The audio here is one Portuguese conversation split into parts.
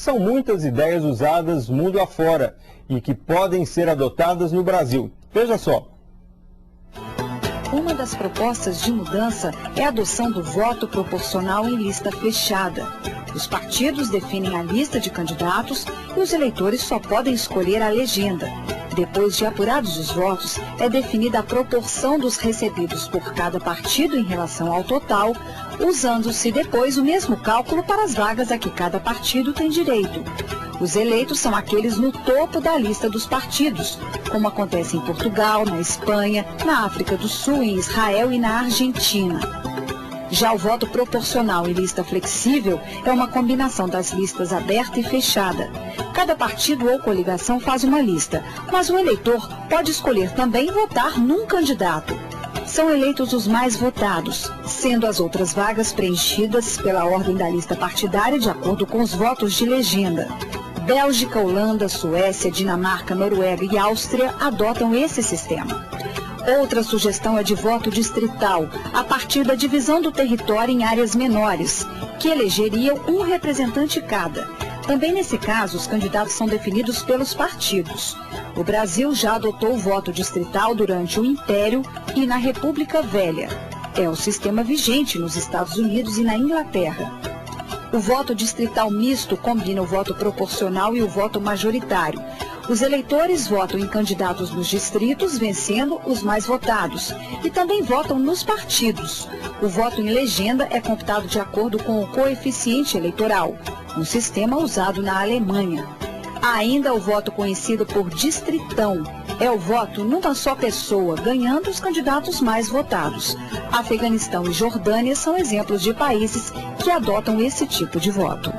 São muitas ideias usadas mundo afora e que podem ser adotadas no Brasil. Veja só. Uma das propostas de mudança é a adoção do voto proporcional em lista fechada. Os partidos definem a lista de candidatos e os eleitores só podem escolher a legenda. Depois de apurados os votos, é definida a proporção dos recebidos por cada partido em relação ao total, usando-se depois o mesmo cálculo para as vagas a que cada partido tem direito. Os eleitos são aqueles no topo da lista dos partidos, como acontece em Portugal, na Espanha, na África do Sul, em Israel e na Argentina. Já o voto proporcional em lista flexível é uma combinação das listas aberta e fechada. Cada partido ou coligação faz uma lista, mas o eleitor pode escolher também votar num candidato. São eleitos os mais votados, sendo as outras vagas preenchidas pela ordem da lista partidária de acordo com os votos de legenda. Bélgica, Holanda, Suécia, Dinamarca, Noruega e Áustria adotam esse sistema. Outra sugestão é de voto distrital, a partir da divisão do território em áreas menores, que elegeriam um representante cada. Também nesse caso, os candidatos são definidos pelos partidos. O Brasil já adotou o voto distrital durante o Império e na República Velha. É o sistema vigente nos Estados Unidos e na Inglaterra. O voto distrital misto combina o voto proporcional e o voto majoritário. Os eleitores votam em candidatos nos distritos, vencendo os mais votados, e também votam nos partidos. O voto em legenda é computado de acordo com o coeficiente eleitoral, um sistema usado na Alemanha. Há ainda o voto conhecido por distritão. É o voto numa só pessoa, ganhando os candidatos mais votados. Afeganistão e Jordânia são exemplos de países que adotam esse tipo de voto.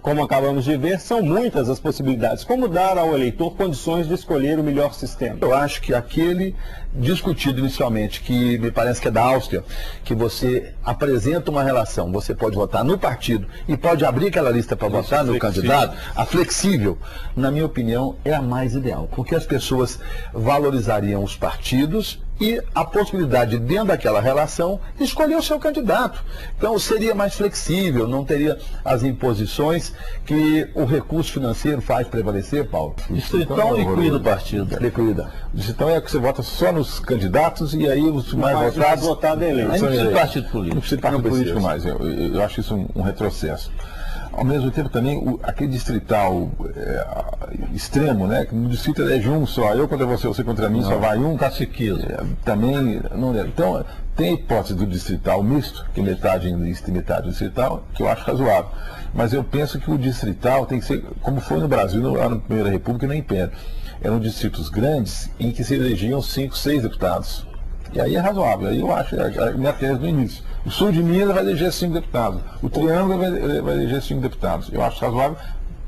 Como acabamos de ver, são muitas as possibilidades. Como dar ao eleitor condições de escolher o melhor sistema? Eu acho que aquele discutido inicialmente, que me parece que é da Áustria, que você apresenta uma relação, você pode votar no partido e pode abrir aquela lista para votar no candidato, a flexível, na minha opinião, é a mais ideal, porque as pessoas valorizariam os partidos e a possibilidade, dentro daquela relação, de escolher o seu candidato. Então, seria mais flexível, não teria as imposições que o recurso financeiro faz prevalecer, Paulo. Distritão liquida o partido. Liquida. Distritão é que você vota só nos candidatos e aí os mais votados eleitos. Aí não precisa de partido político. Não precisa de partido político mais. Eu acho isso um retrocesso. Ao mesmo tempo também, aquele distrital extremo, né? Que no distrito elege um só, eu contra você contra mim, só vai um. Caciquismo. Também não é. Então, tem a hipótese do distrital misto, que metade em lista e metade distrital, que eu acho razoável. Mas eu penso que o distrital tem que ser, como foi no Brasil, lá na Primeira República e no Império. Eram distritos grandes em que se elegiam 5, 6 deputados. E aí é razoável, aí eu acho, a minha tese no início. O sul de Minas vai eleger 5 deputados, o Triângulo vai eleger 5 deputados. Eu acho razoável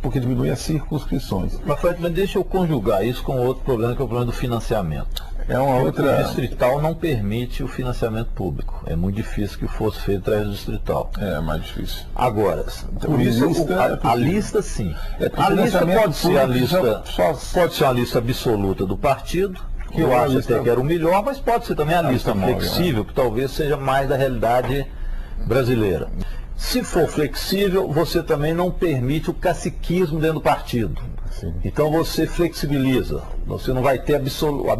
porque diminui as circunscrições. Mas deixa eu conjugar isso com outro problema, que é o problema do financiamento. É uma outra... O distrital não permite o financiamento público. É muito difícil que fosse feito através do distrital. É mais difícil. Agora, por isso a lista sim. A lista pode ser a lista, pode ser uma lista absoluta do partido, que eu acho até que era o melhor, mas pode ser também a lista flexível, que talvez seja mais da realidade brasileira. Se for flexível, você também não permite o caciquismo dentro do partido. Sim. Então você flexibiliza. Você não vai ter o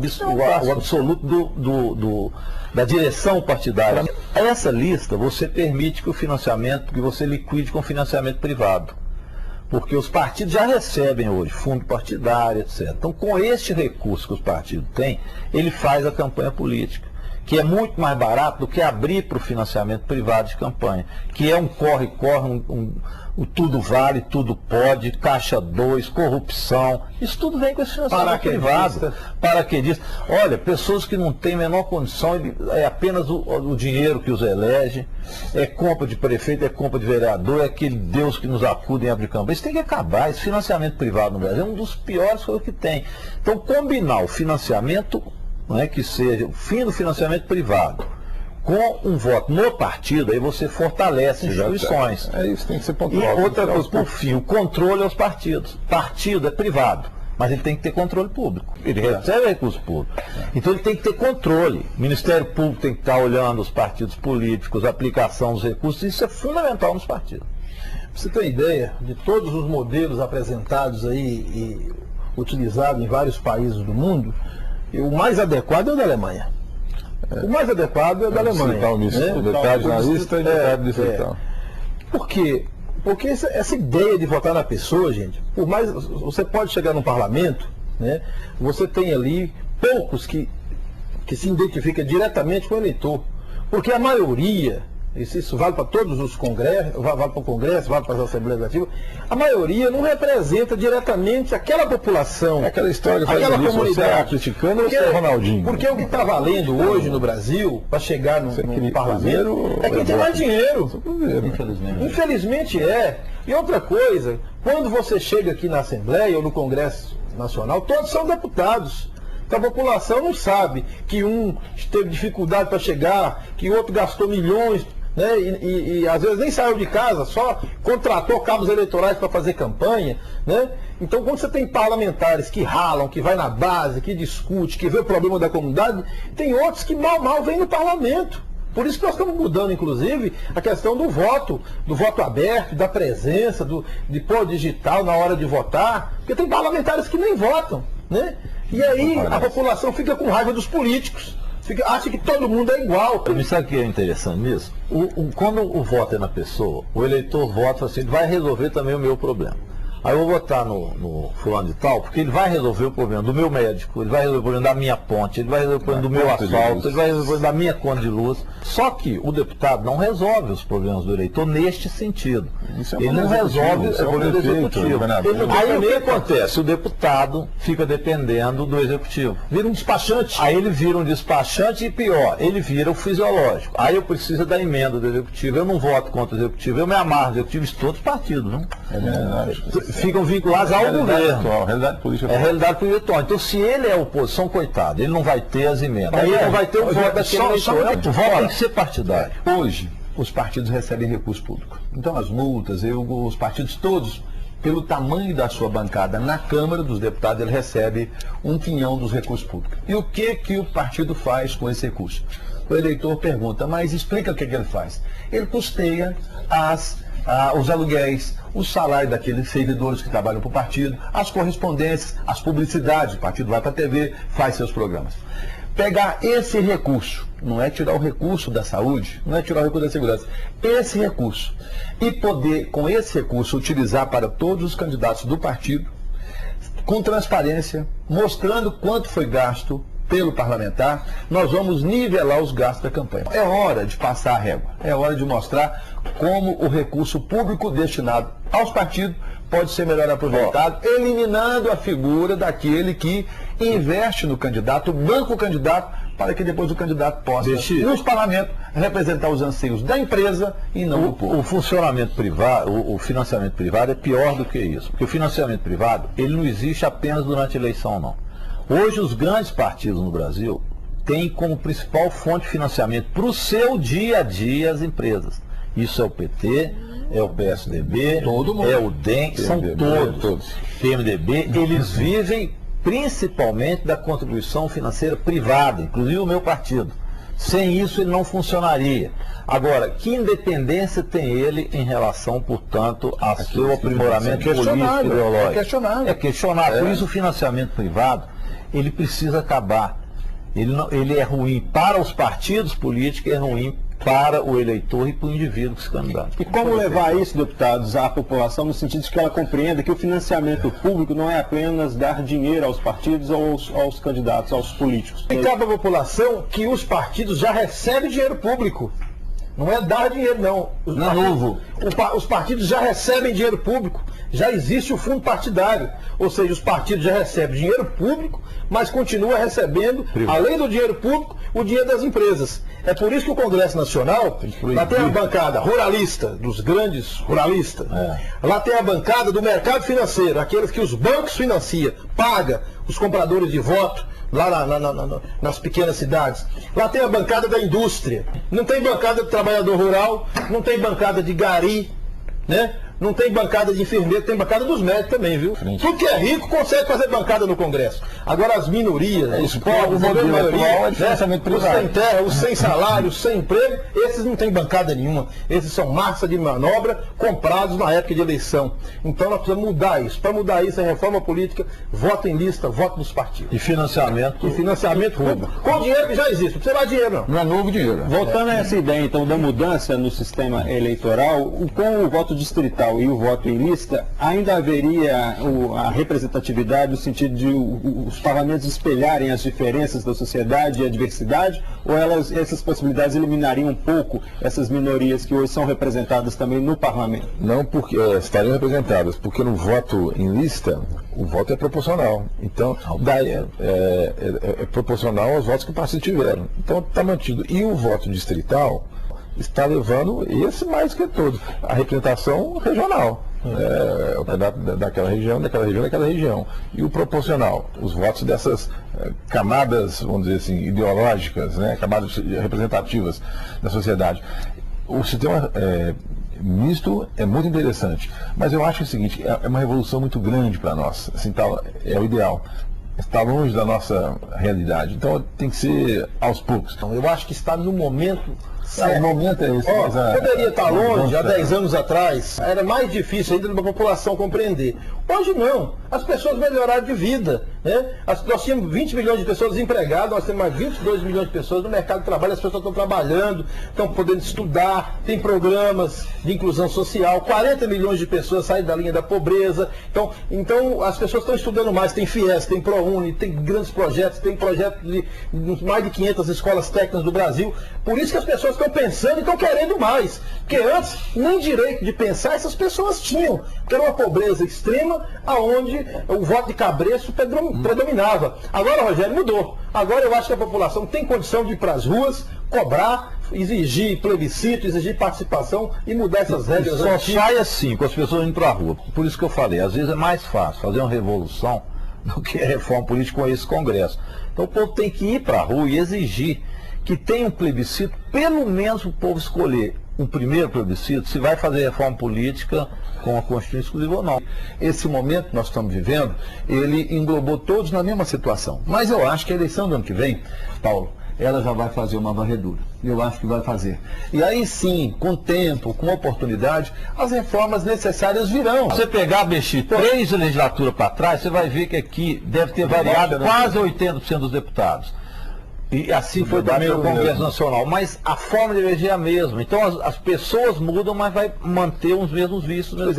absoluto da direção partidária. Essa lista você permite que o financiamento, que você liquide com financiamento privado. Porque os partidos já recebem hoje fundo partidário, etc. Então, com este recurso que os partidos têm, ele faz a campanha política, que é muito mais barato do que abrir para o financiamento privado de campanha, que é um corre-corre, o tudo vale, tudo pode, caixa 2, corrupção, isso tudo vem com esse financiamento privado. Paraquedista. Olha, pessoas que não têm a menor condição, é apenas o dinheiro que os elege, é compra de prefeito, é compra de vereador, é aquele Deus que nos acuda em abrir campanha. Isso tem que acabar, esse financiamento privado no Brasil é um dos piores coisas que tem. Então, combinar o financiamento, que seja o fim do financiamento privado, com um voto no partido, aí você fortalece as instituições. É isso, tem que ser pontual. E outra coisa, por fim, o controle aos partidos. Partido é privado, mas ele tem que ter controle público. Ele recebe recurso público. Então ele tem que ter controle. O Ministério Público tem que estar olhando os partidos políticos, a aplicação dos recursos, isso é fundamental nos partidos. Pra você ter ideia, de todos os modelos apresentados aí e utilizados em vários países do mundo, o mais adequado é o da Alemanha. O mais adequado é o da Alemanha. Metade na lista e metade distrital. Por quê? Porque essa ideia de votar na pessoa, gente, por mais você pode chegar num parlamento, né? Você tem ali poucos que se identificam diretamente com o eleitor. Porque a maioria, isso vale para todos os congressos, vale para o Congresso, vale para as Assembleias Legislativas, a maioria não representa diretamente aquela população. É aquela história que aquela comunidade. Você é criticando ou você é Ronaldinho? Porque o que está valendo hoje no Brasil, para chegar no parlamento, é quem tem mais dinheiro. Infelizmente é. E outra coisa, quando você chega aqui na Assembleia ou no Congresso Nacional, todos são deputados. Então a população não sabe que um teve dificuldade para chegar, que o outro gastou milhões, né, e às vezes nem saiu de casa, só contratou cabos eleitorais para fazer campanha, né? Então quando você tem parlamentares que ralam, que vai na base, que discute, que vê o problema da comunidade, tem outros que mal vêm no parlamento. Por isso que nós estamos mudando, inclusive, a questão do voto aberto, da presença, de pôr digital na hora de votar, porque tem parlamentares que nem votam, né? E aí a população fica com raiva dos políticos, acha que todo mundo é igual. Sabe o que é interessante nisso? Quando o voto é na pessoa, o eleitor vota assim, vai resolver também o meu problema. Aí eu vou votar no fulano de tal, porque ele vai resolver o problema do meu médico, ele vai resolver o problema da minha ponte, ele vai resolver o problema do meu asfalto, ele vai resolver o problema da minha conta de luz. Só que o deputado não resolve os problemas do eleitor neste sentido. Ele não resolve o problema do executivo. Aí o que acontece? O deputado fica dependendo do executivo. Vira um despachante. Aí ele vira um despachante e pior, ele vira o fisiológico. Aí eu preciso da emenda do executivo, eu não voto contra o executivo, eu me amarro do executivo, isso todos os partidos, não? É verdade. Ficam vinculados ao governo. Realidade política. É realidade política atual. Então, se ele é oposição, coitado, ele não vai ter as emendas. Aí ele não vai ter o voto daquele eleitor. O voto tem que ser partidário. Hoje, os partidos recebem recurso público. Então, as multas, os partidos todos, pelo tamanho da sua bancada na Câmara dos Deputados, ele recebe um quinhão dos recursos públicos. E o que o partido faz com esse recurso? O eleitor pergunta, mas explica o que ele faz. Ele custeia os aluguéis, o salário daqueles servidores que trabalham para o partido, as correspondências, as publicidades, o partido vai para a TV, faz seus programas. Pegar esse recurso, não é tirar o recurso da saúde, não é tirar o recurso da segurança, esse recurso, e poder, com esse recurso, utilizar para todos os candidatos do partido, com transparência, mostrando quanto foi gasto pelo parlamentar, nós vamos nivelar os gastos da campanha. É hora de passar a régua, é hora de mostrar como o recurso público destinado aos partidos pode ser melhor aproveitado, eliminando a figura daquele que investe no candidato, banca o candidato, para que depois o candidato possa, nos parlamentos, representar os anseios da empresa e não do povo. O funcionamento privado, o financiamento privado é pior do que isso, porque o financiamento privado, ele não existe apenas durante a eleição, não. Hoje, os grandes partidos no Brasil têm como principal fonte de financiamento para o seu dia a dia as empresas. Isso é o PT, é o PSDB, é o DEM, são todos. PMDB, eles vivem principalmente da contribuição financeira privada, inclusive o meu partido. Sem isso ele não funcionaria. Agora, que independência tem ele em relação, portanto, ao seu aprimoramento político ideológico? É questionável. Por isso o financiamento privado, ele precisa acabar. Ele é ruim para os partidos políticos, é ruim para o eleitor e para o indivíduo que se candidata. E como levar isso, deputados, à população, no sentido de que ela compreenda que o financiamento público não é apenas dar dinheiro aos partidos ou aos candidatos, aos políticos? Explicar para a população que os partidos já recebem dinheiro público. Não é dar dinheiro, não. Os partidos já recebem dinheiro público. Já existe o fundo partidário. Ou seja, os partidos já recebem dinheiro público, mas continuam recebendo, além do dinheiro público, o dinheiro das empresas. É por isso que o Congresso Nacional, lá tem a bancada ruralista, dos grandes ruralistas. Lá tem a bancada do mercado financeiro, aqueles que os bancos financiam, paga os compradores de voto, lá nas pequenas cidades. Lá tem a bancada da indústria. Não tem bancada de trabalhador rural, não tem bancada de gari, né? Não tem bancada de enfermeiro, tem bancada dos médicos também, viu? Tudo que é rico consegue fazer bancada no Congresso. Agora as minorias, os pobres, a maioria, os sem terra, os sem salário, os sem emprego, esses não tem bancada nenhuma. Esses são massa de manobra comprados na época de eleição. Então nós precisamos mudar isso. Para mudar isso, é reforma política, voto em lista, voto nos partidos. E financiamento. E financiamento público. Com dinheiro que já existe. Não precisa mais dinheiro, não. Não é novo dinheiro. Voltando a essa ideia, então, da mudança no sistema eleitoral, com o voto distrital e o voto em lista, ainda haveria a representatividade no sentido de os parlamentos espelharem as diferenças da sociedade e a diversidade, ou essas possibilidades eliminariam um pouco essas minorias que hoje são representadas também no parlamento? Não, porque estariam representadas, porque no voto em lista, o voto é proporcional. Então, daí é proporcional aos votos que o partido tiveram. Então, está mantido. E o voto distrital está levando esse mais que todo, a representação regional. O candidato daquela região, daquela região, daquela região. E o proporcional, os votos dessas camadas, vamos dizer assim, ideológicas, né, camadas representativas da sociedade. O sistema misto é muito interessante, mas eu acho o seguinte, é uma revolução muito grande para nós, assim, é o ideal. Está longe da nossa realidade, então tem que ser aos poucos. Então, eu acho que está no momento. O momento é esse. Poderia estar longe, há 10 anos atrás, era mais difícil ainda da população compreender. Hoje não, as pessoas melhoraram de vida. Né? Nós tínhamos 20 milhões de pessoas desempregadas, nós temos mais 22 milhões de pessoas no mercado de trabalho, as pessoas estão trabalhando, estão podendo estudar, tem programas de inclusão social, 40 milhões de pessoas saem da linha da pobreza. Então as pessoas estão estudando mais, tem FIES, tem ProUni, tem grandes projetos, tem projetos de mais de 500 escolas técnicas do Brasil. Por isso que as pessoas estão pensando e estão querendo mais. Porque antes, nem direito de pensar essas pessoas tinham. Porque era uma pobreza extrema, aonde o voto de cabresto predominava. Agora, Rogério, mudou. Agora eu acho que a população tem condição de ir para as ruas, cobrar, exigir plebiscito, exigir participação e mudar essas regras. Só sai assim, com as pessoas indo para a rua. Por isso que eu falei, às vezes é mais fácil fazer uma revolução do que a reforma política com esse Congresso. Então o povo tem que ir para a rua e exigir que tenha um plebiscito, pelo menos o povo escolher um primeiro plebiscito, se vai fazer reforma política com a Constituição exclusiva ou não. Esse momento que nós estamos vivendo, ele englobou todos na mesma situação. Mas eu acho que a eleição do ano que vem, Paulo, ela já vai fazer uma varredura. Eu acho que vai fazer. E aí sim, com tempo, com oportunidade, as reformas necessárias virão. Se você pegar, Bexi, 3 legislaturas para trás, você vai ver que aqui deve ter variado quase 80% dos deputados. E assim foi também o Congresso Nacional. Mas a forma de eleger é a mesma. Então as pessoas mudam, mas vai manter os mesmos vícios. Pois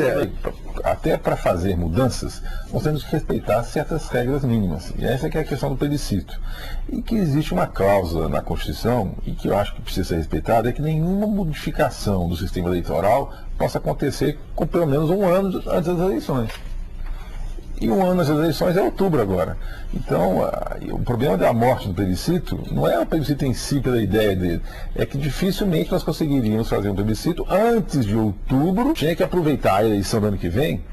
até para fazer mudanças, nós temos que respeitar certas regras mínimas. E essa que é a questão do plebiscito. E que existe uma cláusula na Constituição, e que eu acho que precisa ser respeitada, é que nenhuma modificação do sistema eleitoral possa acontecer com pelo menos um ano antes das eleições. E um ano antes das eleições é outubro agora. Então, o problema da morte do plebiscito não é o plebiscito em si pela ideia dele, é que dificilmente nós conseguiríamos fazer um plebiscito antes de outubro. Tinha que aproveitar a eleição do ano que vem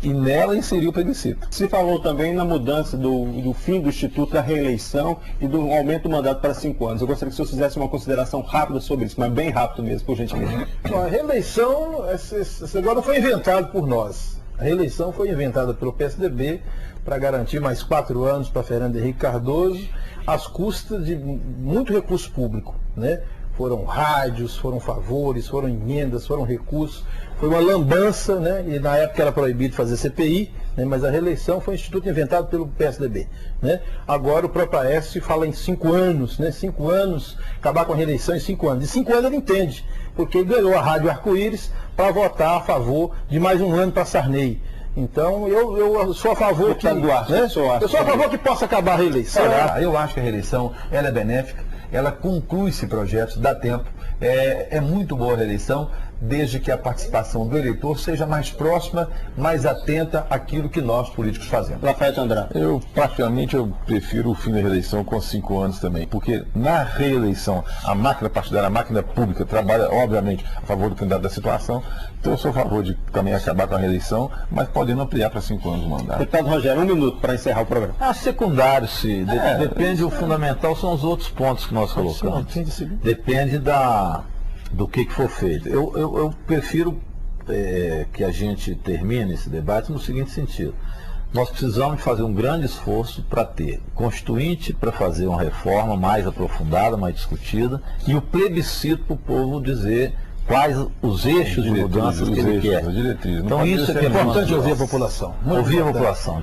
e nela inserir o plebiscito. Se falou também na mudança do fim do Instituto da reeleição e do aumento do mandato para 5 anos. Eu gostaria que o senhor fizesse uma consideração rápida sobre isso, mas bem rápido mesmo, por gentileza. A reeleição, esse agora foi inventado por nós. A reeleição foi inventada pelo PSDB para garantir mais 4 anos para Fernando Henrique Cardoso, às custas de muito recurso público, né? Foram rádios, foram favores, foram emendas, foram recursos, foi uma lambança, né? E na época era proibido fazer CPI, né? Mas a reeleição foi um instituto inventado pelo PSDB, né? Agora o próprio Aécio fala em 5 anos, né? 5 anos, acabar com a reeleição em 5 anos. De 5 anos ele entende, porque ele ganhou a Rádio Arco-Íris para votar a favor de mais um ano para Sarney. Então eu sou a favor que, eu sou a favor que possa acabar a reeleição. Eu acho que a reeleição ela é benéfica, ela conclui esse projeto, dá tempo. É muito boa a reeleição, desde que a participação do eleitor seja mais próxima, mais atenta àquilo que nós políticos fazemos. Lafayette Andrade. Eu prefiro o fim da reeleição com 5 anos também, porque na reeleição a máquina partidária, a máquina pública trabalha, obviamente, a favor do candidato da situação. Então eu sou a favor de também acabar com a reeleição, mas podendo ampliar para 5 anos o mandato. Deputado Rogério, 1 minuto para encerrar o programa. Secundário, se depende, o fundamental são os outros pontos que nós colocamos. Depende do que for feito. Eu prefiro que a gente termine esse debate no seguinte sentido. Nós precisamos fazer um grande esforço para ter constituinte para fazer uma reforma mais aprofundada, mais discutida, e o plebiscito para o povo dizer quais os eixos de mudanças que ele quer. Então isso é importante ouvir a população. Ouvir a população.